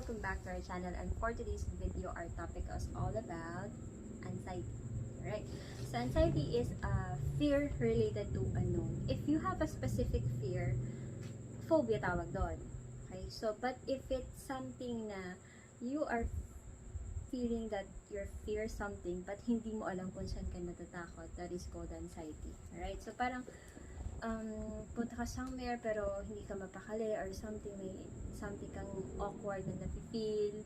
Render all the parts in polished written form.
welcome back to our channel, and for today's video our topic is all about anxiety. Alright, so anxiety is a fear related to unknown. If you have a specific fear, phobia tawag doon. Okay, so but if it's something na you are feeling that you fear something but hindi mo alam kung saan ka natatakot, that is called anxiety. Alright, so parang punta ka somewhere pero hindi ka mapakali or something, may something kang awkward na nafe-feel,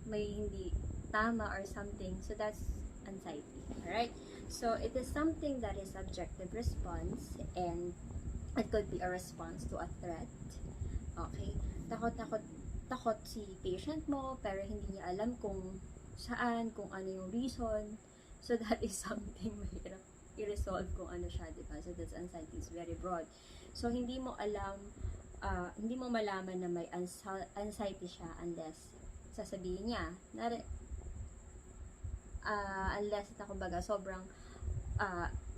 may hindi tama or something, so that's anxiety. Alright, so it is something that is subjective response and it could be a response to a threat. Okay, takot si patient mo pero hindi niya alam kung saan, kung ano yung reason, so that is something mahirap i-resolve kung ano siya, diba? So that's anxiety, is very broad. So hindi mo alam, hindi mo malaman na may anxiety siya unless sasabihin niya, unless kumbaga sobrang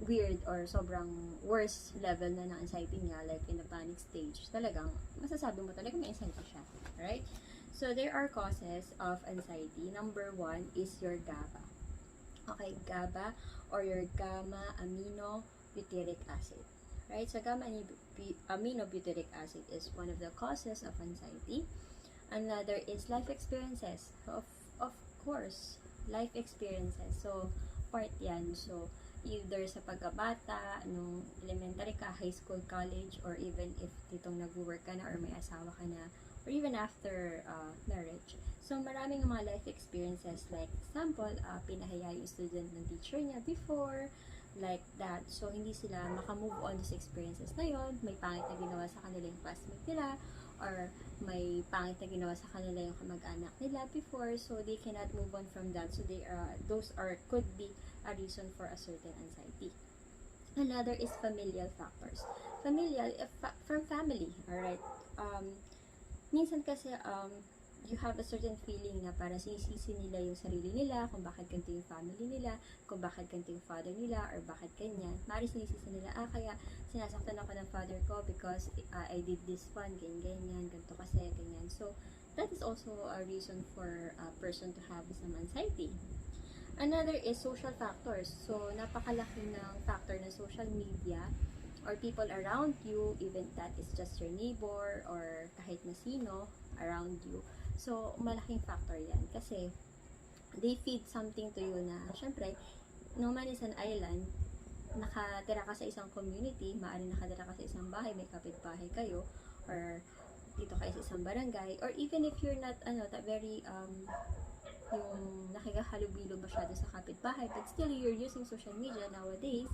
weird or sobrang worst level na ng anxiety niya, like in the panic stage, talagang masasabi mo talaga may anxiety siya, right? So there are causes of anxiety. Number 1 is your GABA. Okay, GABA or your gamma-aminobutyric acid. Right? So gamma-aminobutyric acid is one of the causes of anxiety. Another is life experiences. Of course, life experiences. So part yan. So either sa pagkabata, nung elementary ka, high school, college, or even if ditong nag-work ka na or may asawa ka na, or even after marriage. So, maraming mga life experiences, like example, pinahiya yung student ng teacher niya before, like that. So, hindi sila makamove on sa experiences na yon. May pangit na ginawa sa kanila yung classmate nila, or may pangit na ginawa sa kanila yung kamag-anak nila before, so they cannot move on from that. So, those could be a reason for a certain anxiety. Another is familial factors. Familial, from family, alright? Minsan kasi, you have a certain feeling na parang sinisisi nila yung sarili nila, kung bakit ganito yung family nila, kung bakit ganito yung father nila, or bakit ganyan. Mari sinisisi nila, kaya sinasaktan ako ng father ko because I did this one, ganyan, ganito kasi, ganyan. So, that is also a reason for a person to have some anxiety. Another is social factors. So, napakalaki ng factor ng social media or people around you, even that is just your neighbor or kahit na sino around you. So, malaking factor yan. Kasi, they feed something to you na, syempre, no man is an island, nakatira ka sa isang community, maaaring nakatira ka sa isang bahay, may kapitbahay kayo, or dito kayo sa isang barangay, or even if you're not, very, yung nakikahalubilo masyado sa kapitbahay, but still, you're using social media nowadays,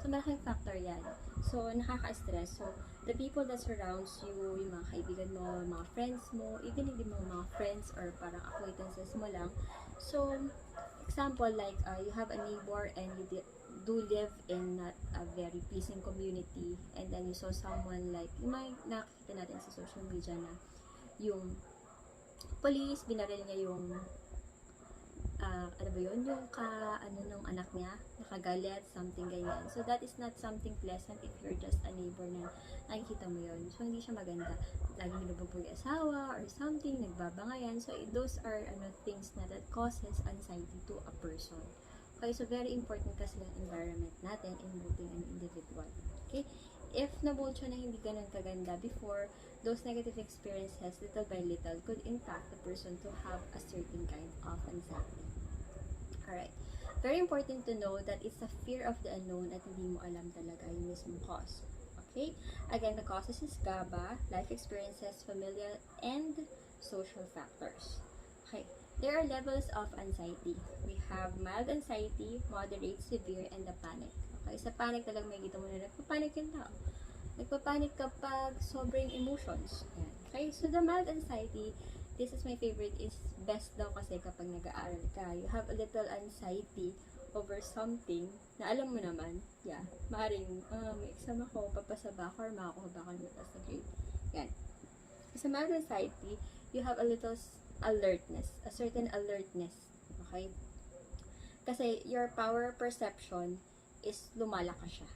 so malaking factor yan. So, nakaka-stress. So, the people that surrounds you, yung mga kaibigan mo, mga friends mo, even hindi mo mga friends or parang acquaintances mo lang. So, example, like, you have a neighbor and you do live in not a very pleasing community, and then you saw someone like, may nakikita natin sa social media na yung police, binaril niya yung yung nung anak niya, nakagalit, something ganyan. So, that is not something pleasant if you're just a neighbor na nakikita mo yun. So, hindi siya maganda. Lagi nilubugbog yung asawa or something, nagbabangayan. So, those are things na that causes anxiety to a person. Okay, so very important kasi yung environment natin in building an individual. Okay? If nabuild siya na hindi ganun kaganda before, those negative experiences, little by little, could impact the person to have a certain kind of anxiety. Alright. Very important to know that it's a fear of the unknown at hindi mo alam talaga yung mismong cause. Okay? Again, the causes is GABA, life experiences, familial, and social factors. Okay. There are levels of anxiety. We have mild anxiety, moderate, severe, and the panic. Okay, sa panic talagang may kita mo na nagpapanik yung tao. Nagpapanik kapag sobrang emotions. Yan. Okay, so the mild anxiety, this is my favorite, is best daw kasi kapag nag-aaral ka. You have a little anxiety over something na alam mo naman, maaaring, may exam ako, papasa ba ako, or makakuha ba ako ng mataas na grade. Yan. Sa mild anxiety, you have a little alertness, a certain alertness. Okay? Kasi your power perception is lumalakas siya.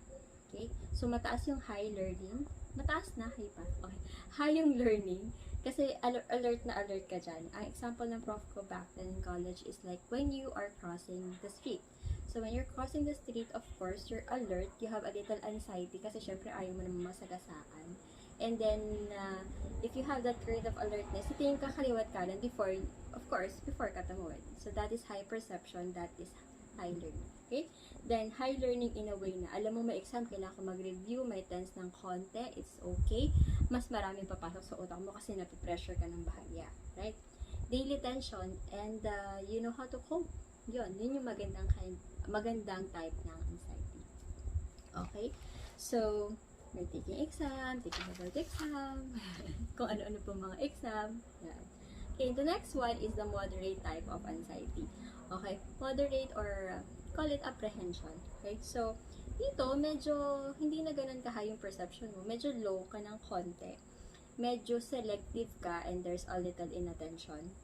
Okay? So, mataas yung high learning. Mataas na, high pa. Okay. High yung learning. Kasi alert na alert ka dyan. Ang example ng prof ko back then in college is like when you are crossing the street. So when you're crossing the street, of course, you're alert. You have a little anxiety kasi syempre ayaw mo naman masagasaan. And then, if you have that kind of alertness, tingin ka kaliwat kanan before, of course, before ka tumuwid. So that is high perception, that is high learning. Okay? Then, high learning in a way na, alam mo may exam, kailangan ko mag-review, may tense ng konti, it's okay. Mas maraming papasok sa utak mo kasi napipressure ka ng bahagya. Right? Daily tension, and you know how to cope. Yun yung magandang type ng anxiety. Okay? So, may taking exam, taking about exam, kung ano-ano po mga exam. Yan. Okay, the next one is the moderate type of anxiety. Okay, moderate or call it apprehension. Okay, so dito medyo hindi na ganun ka-high yung perception mo. Medyo low ka ng konti. Medyo selective ka and there's a little inattention.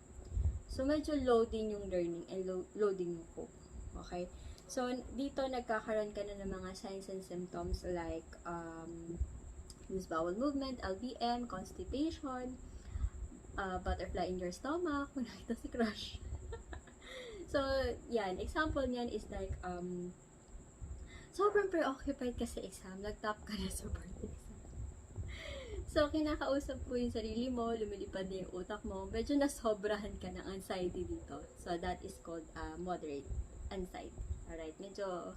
So medyo low din yung learning and low din yung hope. Okay? So dito nagkakaroon ka na ng mga signs and symptoms like loose bowel movement, LBM, constipation, butterfly in your stomach, kung nakita si crush. So, yan. Example niyan is like, sobrang preoccupied ka sa exam, nag-top ka na sa board exam. So, kinakausap mo yung sarili mo, lumilipad na yung utak mo, medyo nasobrahan ka ng anxiety dito. So, that is called moderate anxiety. Alright, medyo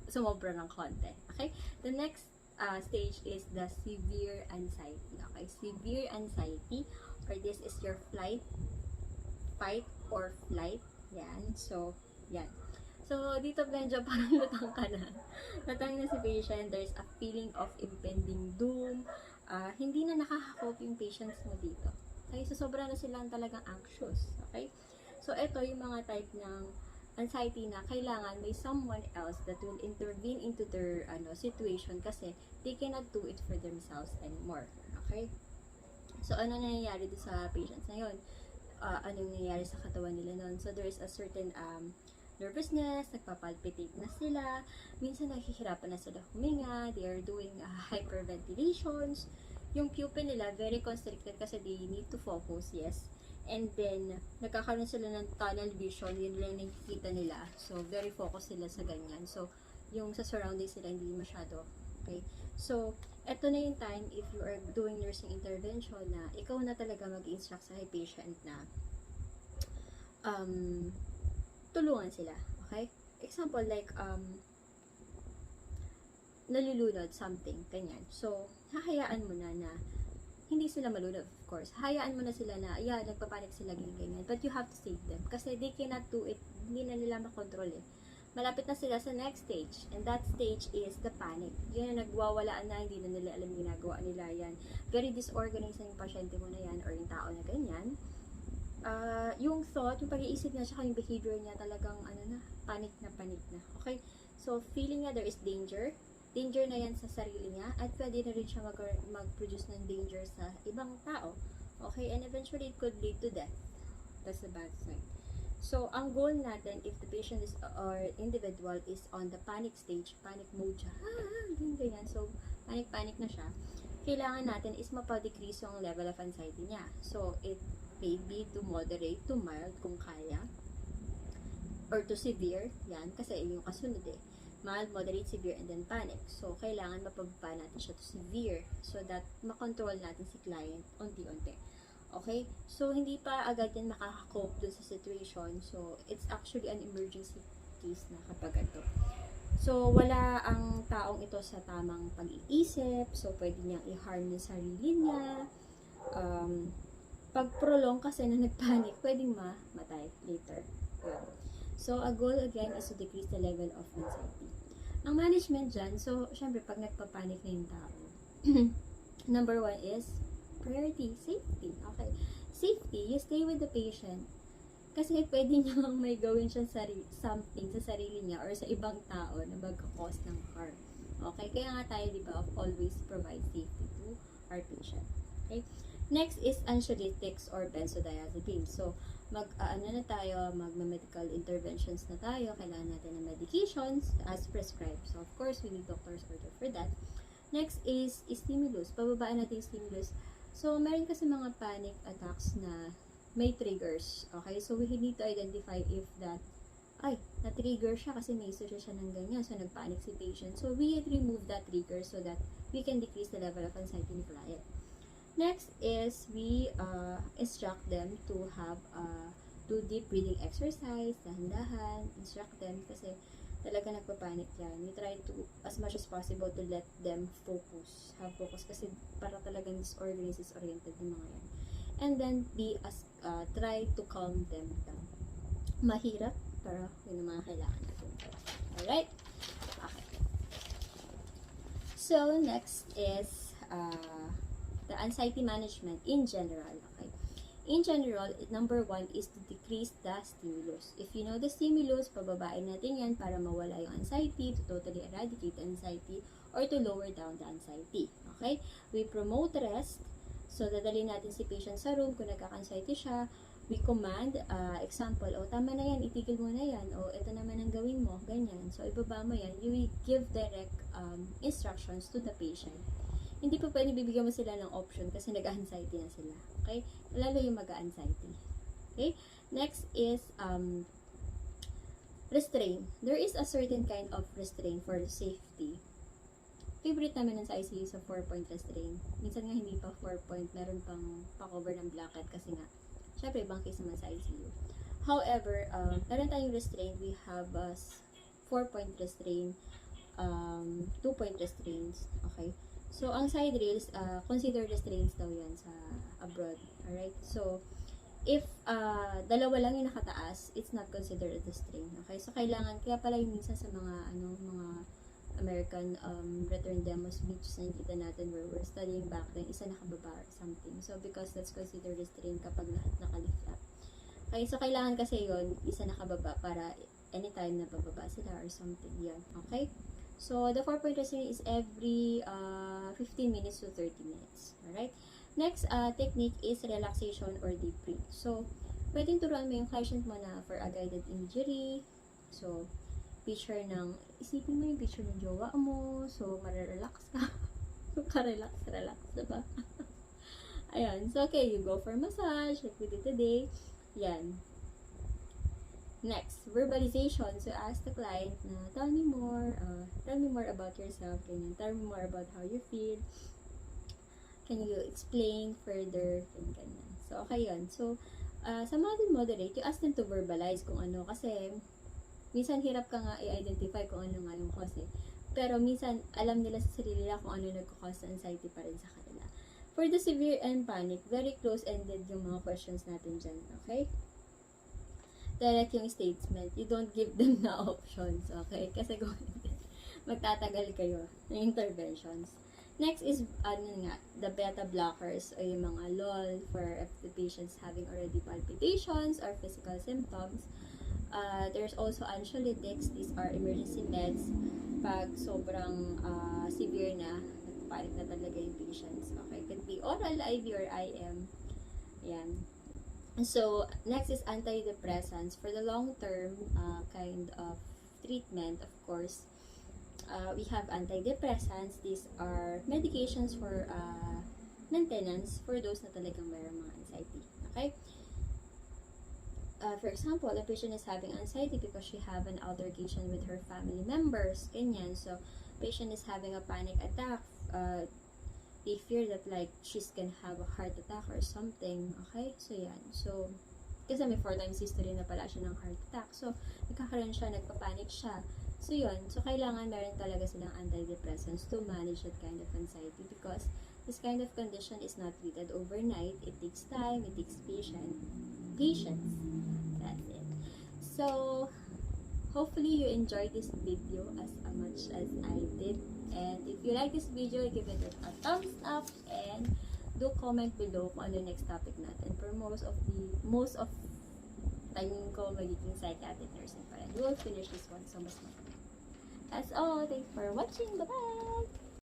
sumobra ng konti. Okay? The next stage is the severe anxiety. Okay? Severe anxiety, or this is your fight or flight. Yan. So, yan. So, dito medyo parang lutang ka na. Lutang na si patient. There's a feeling of impending doom. Hindi na nakaka-cope yung patients mo dito. Okay? So, sobra na silang talagang anxious. Okay? So, ito yung mga type ng anxiety na kailangan may someone else that will intervene into their situation kasi they cannot do it for themselves anymore. Okay? So, ano nangyayari doon sa patients na yun? Anong nangyayari sa katawan nila nun? So, there is a certain nervousness, nagpapalpitate na sila, minsan naghihirapan na sila huminga, they are doing hyperventilations, yung pupil nila very constricted kasi they need to focus, yes. And then, nagkakaroon sila ng tunnel vision, yun lang nakikita nila. So, very focused sila sa ganyan. So, yung sa surroundings sila hindi masyado. Okay? So, eto na yung time if you are doing nursing intervention na ikaw na talaga mag-instruct sa patient na tulungan sila. Okay? Example, like, nalulunod something, ganyan. So, hahayaan mo na hindi sila malunod, of course. Hayaan mo na sila na, nagpapanik sila ganyan. But you have to save them. Kasi they cannot do it. Hindi na nila makontrol eh. Malapit na sila sa next stage. And that stage is the panic. Yun na nagwawalaan na, hindi na nila alam yung ginagawa nila yan. Very disorganized na yung pasyente mo na yan or yung tao na ganyan. Yung thought, yung pag-iisip niya, tsaka yung behavior niya talagang, panic na. Okay? So, feeling niya there is danger. Danger na yan sa sarili niya at pwede na rin siya mag-produce ng danger sa ibang tao. Okay? And eventually, it could lead to death. That's the bad side. So, ang goal natin, if the patient is or individual is on the panic stage, panic mode siya, ganyan. So, panic na siya. Kailangan natin is mapa-decrease yung level of anxiety niya. So, it may be to moderate, to mild kung kaya, or to severe, yan, kasi yung kasunod eh. Mild, moderate, severe, and then panic. So, kailangan mapababa natin siya to severe so that makontrol natin si client unti-unti. Okay? So, hindi pa agad yan makaka-cope dun sa situation. So, it's actually an emergency case na kapag ito. So, wala ang taong ito sa tamang pag-iisip. So, pwede niyang i-harm yung sarili niya. Pag prolong kasi na nagpanic, pwedeng mamatay later. Yeah. So, a goal again is to decrease the level of anxiety. Ang management dyan, so, syempre, pag nagpapanik na yung tao, number 1 is priority, safety. Okay. Safety, you stay with the patient. Kasi pwede niyang may gawin siya something sa sarili niya or sa ibang tao na mag-cause ng harm. Okay. Kaya nga tayo, di ba, always provide safety to our patient. Okay. Next is anxiolytics or benzodiazepines. So, mag-medical interventions na tayo. Kailangan natin ng medications as prescribed. So, of course, we need doctor's order for that. Next is stimulus. Pababaan natin yung stimulus. So, meron kasi mga panic attacks na may triggers. Okay? So, we need to identify if that, na-trigger siya kasi may history siya ng ganyan. So, nagpanic si patient. So, we remove that trigger so that we can decrease the level of anxiety ni client. Next is, we instruct them to have do deep breathing exercise, dahan-dahan, instruct them kasi talaga nagpapanik yan. We try to, as much as possible, to let them have focus kasi para talagang disorganized, disoriented yung mga yan. And then, try to calm them down. Mahirap, pero yun ang mga kailangan natin. Alright? Okay. So, next is the anxiety management in general. Okay? In general, number 1 is to decrease the stimulus. If you know the stimulus, pababain natin yan para mawala yung anxiety, to totally eradicate anxiety, or to lower down the anxiety. Okay? We promote rest. So, dadalhin natin si patient sa room kung nagkaka-anxiety siya. We command, example, tama na yan, itigil mo na yan, ito naman ang gawin mo, ganyan. So, ibaba mo yan. You will give direct instructions to the patient. Hindi pa pwede bibigyan mo sila ng option kasi nag-anxiety na sila. Okay? Lalo yung mag-anxiety. Okay? Next is restraint. There is a certain kind of restraint for safety. Favorite namin sa ICU sa 4-point restraint. Minsan nga hindi pa 4-point, meron pang pa-cover ng blanket kasi nga, syempre ibang case naman sa ICU. However, meron tayong restraint. We have 4-point restraint, 2-point restraints. Okay? So, ang side rails, consider restraints daw yan sa abroad. Alright? So, if dalawa lang yung nakataas, it's not considered a restraint. Okay? So, kailangan, kaya pala yung minsan sa mga, mga American return demo speech na nakita natin where we're studying back then, isa nakababa or something. So, because that's considered restraint kapag lahat nakalift up. Okay? So, kailangan kasi yon isa nakababa para anytime na bababa sila or something. Yan. Okay? So, the 4-point restraint is every 15 minutes to 30 minutes. Alright? Next technique is relaxation or deep breath. So, pwedeng turuan mo yung patient mo na for a guided injury. So, isipin mo yung picture ng jowa mo. So, marerelax ka. Ka-relax, diba? Ayan. So, okay, you go for massage like we did today. Yan. Next, verbalization. So, ask the client na, tell me more about yourself. Tell me more about how you feel. Can you explain further? Ganyan. So, okay yun. So, sa mga moderate, you ask them to verbalize kung ano. Kasi, minsan hirap ka nga i-identify kung ano nga yung cause. Pero, minsan, alam nila sa sarili nila kung ano nagkakause anxiety pa rin sa kanila. For the severe and panic, very close-ended yung mga questions natin dyan. Okay? Direct yung statement. You don't give them na options, okay? Kasi magtatagal kayo ng interventions. Next is, the beta blockers o yung mga LOL for if the patient's having already palpitations or physical symptoms. There's also anxiolytics. These are emergency meds pag sobrang severe na, nagpapanik na talaga yung patients. Okay? Could be oral, IV, or IM. Yan. So, next is antidepressants. For the long-term kind of treatment, of course, we have antidepressants. These are medications for maintenance for those na talagang mayroong mga anxiety. Okay? For example, a patient is having anxiety because she have an altercation with her family members. Ganyan. So, patient is having a panic attack. They fear that like she's gonna have a heart attack or something. Okay? So, yan. So, kasi may 4 times history na pala siya ng heart attack. So, nagkakaroon siya, nagpapanik siya. So, yun. So, kailangan meron talaga silang antidepressants to manage that kind of anxiety because this kind of condition is not treated overnight. It takes time. It takes patience. That's it. So, hopefully you enjoyed this video as much as I did. And if you like this video, give it a thumbs up and do comment below kung ano next topic natin. For most of time ko magiging psychiatric nursing pa rin. We will finish this one so mas maganda. That's all. Thanks for watching. Bye-bye!